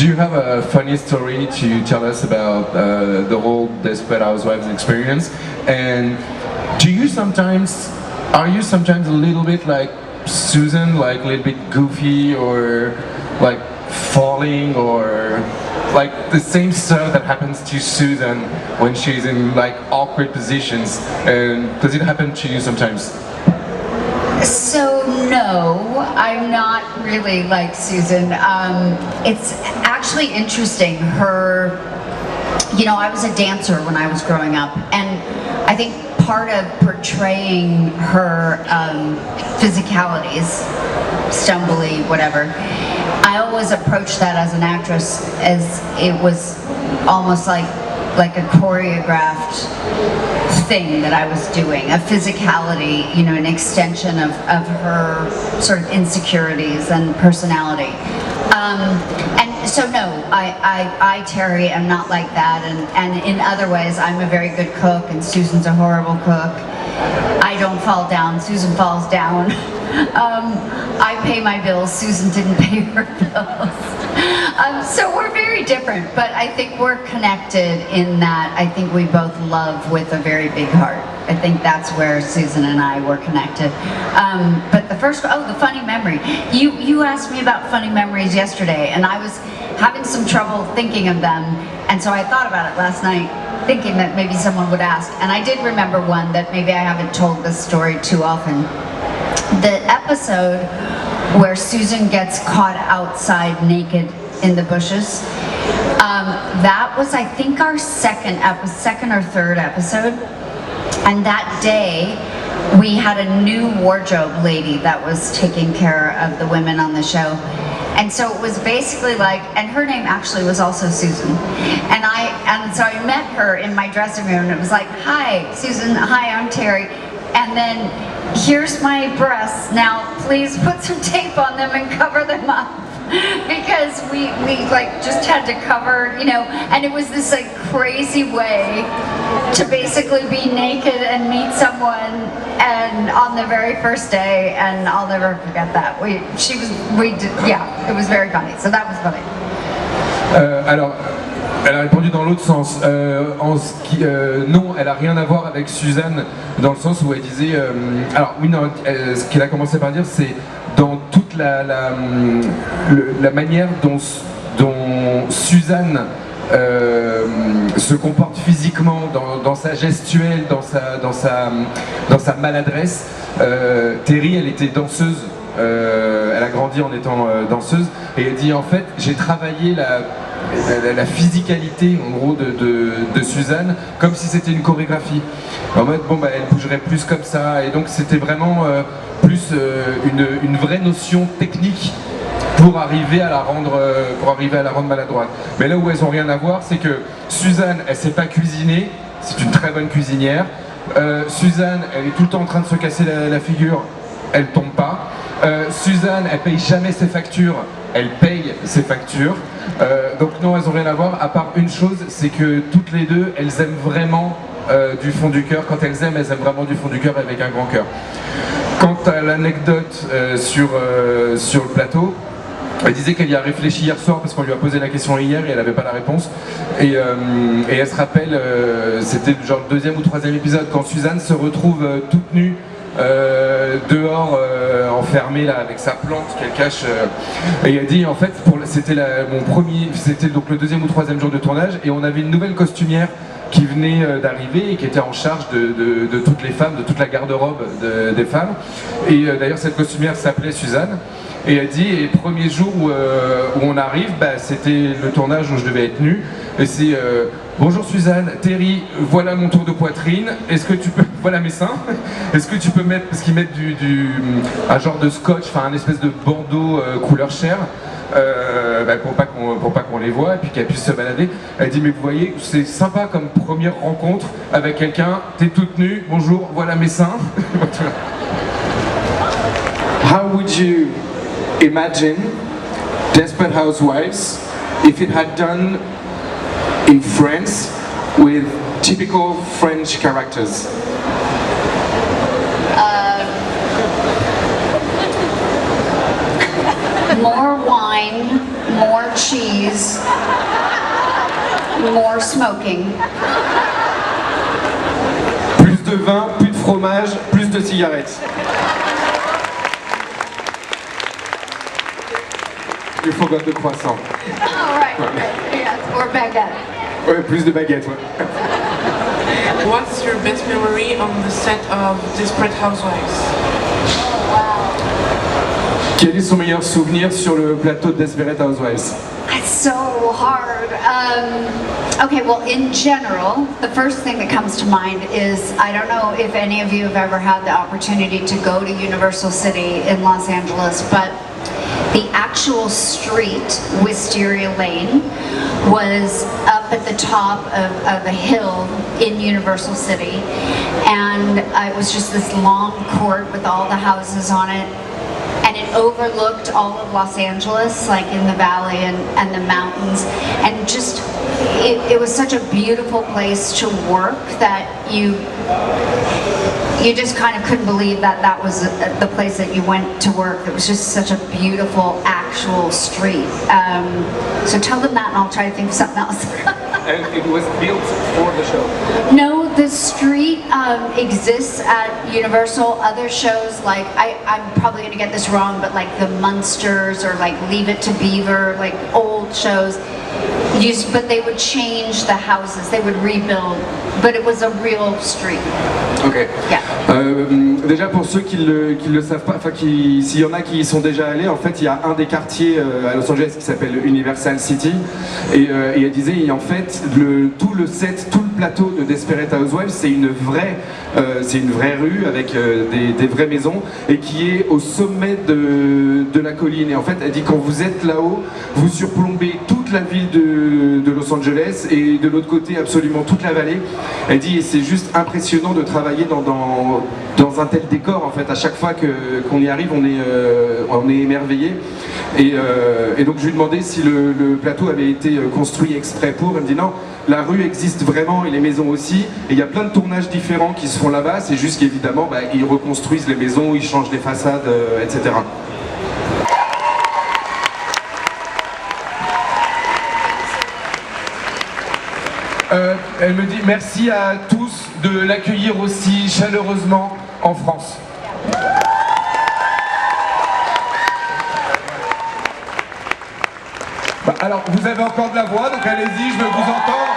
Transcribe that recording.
Do you have a funny story to tell us about the whole Desperate Housewives experience? And are you sometimes a little bit like Susan, like a little bit goofy or like falling, or like the same stuff that happens to Susan when she's in like awkward positions? And does it happen to you sometimes? So no, I'm not really like Susan. It's actually interesting. I was a dancer when I was growing up, and I think part of portraying her physically, stumbly, whatever, I always approached that as an actress as it was almost like a choreographed thing that I was doing, a physicality, an extension of her sort of insecurities and personality. And so no, I Teri, am not like that, and in other ways I'm a very good cook and Susan's a horrible cook. I don't fall down, Susan falls down. I pay my bills, Susan didn't pay her bills. So we're very different, but I think we're connected in that I think we both love with a very big heart. I think that's where Susan and I were connected. But the funny memory. You asked me about funny memories yesterday, and I was having some trouble thinking of them, and so I thought about it last night, thinking that maybe someone would ask, and I did remember one that maybe I haven't told this story too often. The episode where Susan gets caught outside naked in the bushes, that was, I think, our second or third episode, and that day we had a new wardrobe lady that was taking care of the women on the show. And so it was basically like, and her name actually was also Susan. And so I met her in my dressing room, and it was like, hi, Susan, hi, I'm Teri. And then, here's my breasts, now please put some tape on them and cover them up. Because we like just had to cover, and it was this like crazy way to basically be naked and meet someone, and on the very first day, and I'll never forget that. It was very funny, so that was funny. Alors, elle a répondu dans l'autre sens. Non, elle a rien à voir avec Suzanne, dans le sens où elle disait. Alors oui, non. Ce qu'elle a commencé par dire, c'est dans toute la manière dont Suzanne se comporte physiquement, dans sa gestuelle, dans sa maladresse. Teri, elle était danseuse. Elle a grandi en étant danseuse, et elle dit en fait j'ai travaillé la physicalité en gros de Suzanne comme si c'était une chorégraphie, en mode elle bougerait plus comme ça, et donc c'était vraiment plus une vraie notion technique pour arriver à la rendre maladroite. Mais là où elles ont rien à voir, c'est que Suzanne, elle sait pas cuisiner, c'est une très bonne cuisinière. Suzanne, elle est tout le temps en train de se casser la figure, elle tombe pas. Suzanne, elle paye jamais ses factures, elle paye ses factures. Donc non, elles ont rien à voir, à part une chose, c'est que toutes les deux, elles aiment vraiment du fond du cœur. Quand elles aiment vraiment du fond du cœur, avec un grand cœur. Quant à l'anecdote sur le plateau, elle disait qu'elle y a réfléchi hier soir parce qu'on lui a posé la question hier et elle n'avait pas la réponse. Et elle se rappelle, c'était genre le deuxième ou troisième épisode, quand Suzanne se retrouve toute nue dehors, enfermée là avec sa plante qu'elle cache, et elle dit en fait c'était donc le deuxième ou troisième jour de tournage, et on avait une nouvelle costumière qui venait d'arriver et qui était en charge de toutes les femmes, de toute la garde-robe des femmes, et d'ailleurs cette costumière s'appelait Suzanne. Et elle dit, et le premier jour où on arrive, c'était le tournage où je devais être nue, et c'est bonjour Suzanne, Teri, voilà mon tour de poitrine, est-ce que tu peux, voilà mes seins, est-ce que tu peux mettre, parce qu'ils mettent un genre de scotch, enfin un espèce de bandeau couleur chair, pour pas qu'on les voit, et puis qu'elle puisse se balader. Elle dit, mais vous voyez, c'est sympa comme première rencontre avec quelqu'un, t'es toute nue, bonjour, voilà mes seins. How would you imagine Desperate Housewives if it had done in France with typical French characters? More wine, more cheese, more smoking. Plus de vin, plus de fromage, plus de cigarettes. You forgot the croissant. Oh, right. Yes, or baguette. Ouais, plus de baguettes, ouais. What's your best memory on the set of Desperate Housewives? Quel est son meilleur souvenir sur le plateau de Desperate Housewives? It's so hard. Okay, well, in general, the first thing that comes to mind is, I don't know if any of you have ever had the opportunity to go to Universal City in Los Angeles, but the actual street, Wisteria Lane, was up at the top of a hill in Universal City, and it was just this long court with all the houses on it, and it overlooked all of Los Angeles, like in the valley and the mountains, and just it was such a beautiful place to work that you just kind of couldn't believe that that was the place that you went to work. It was just such a beautiful actual street. So tell them that and I'll try to think of something else. And it was built for the show. No, the street exists at Universal. Other shows, like, I'm probably going to get this wrong, but like the Munsters or like Leave It to Beaver, like old shows, but they would change the houses, they would rebuild, but it was a real street. Ok. Yeah. Déjà pour ceux qui le savent pas, enfin s'il y en a qui y sont déjà allés, en fait il y a un des quartiers à Los Angeles qui s'appelle Universal City et elle disait en fait tout le set, tout le plateau de Desperate Housewives c'est une vraie rue avec des vraies maisons et qui est au sommet de la colline et en fait elle dit quand vous êtes là-haut vous surplombez toute la ville de Los Angeles et de l'autre côté absolument toute la vallée. Elle dit et c'est juste impressionnant de travailler dans un tel décor en fait. À chaque fois qu'on y arrive on est émerveillé et donc je lui demandais si le plateau avait été construit exprès pour. Elle me dit non, la rue existe vraiment et les maisons aussi et il y a plein de tournages différents qui se font là-bas, c'est juste qu'évidemment ils reconstruisent les maisons, ils changent les façades, etc. Elle me dit merci à tous de l'accueillir aussi chaleureusement en France. Alors vous avez encore de la voix, donc allez-y, je veux vous entendre.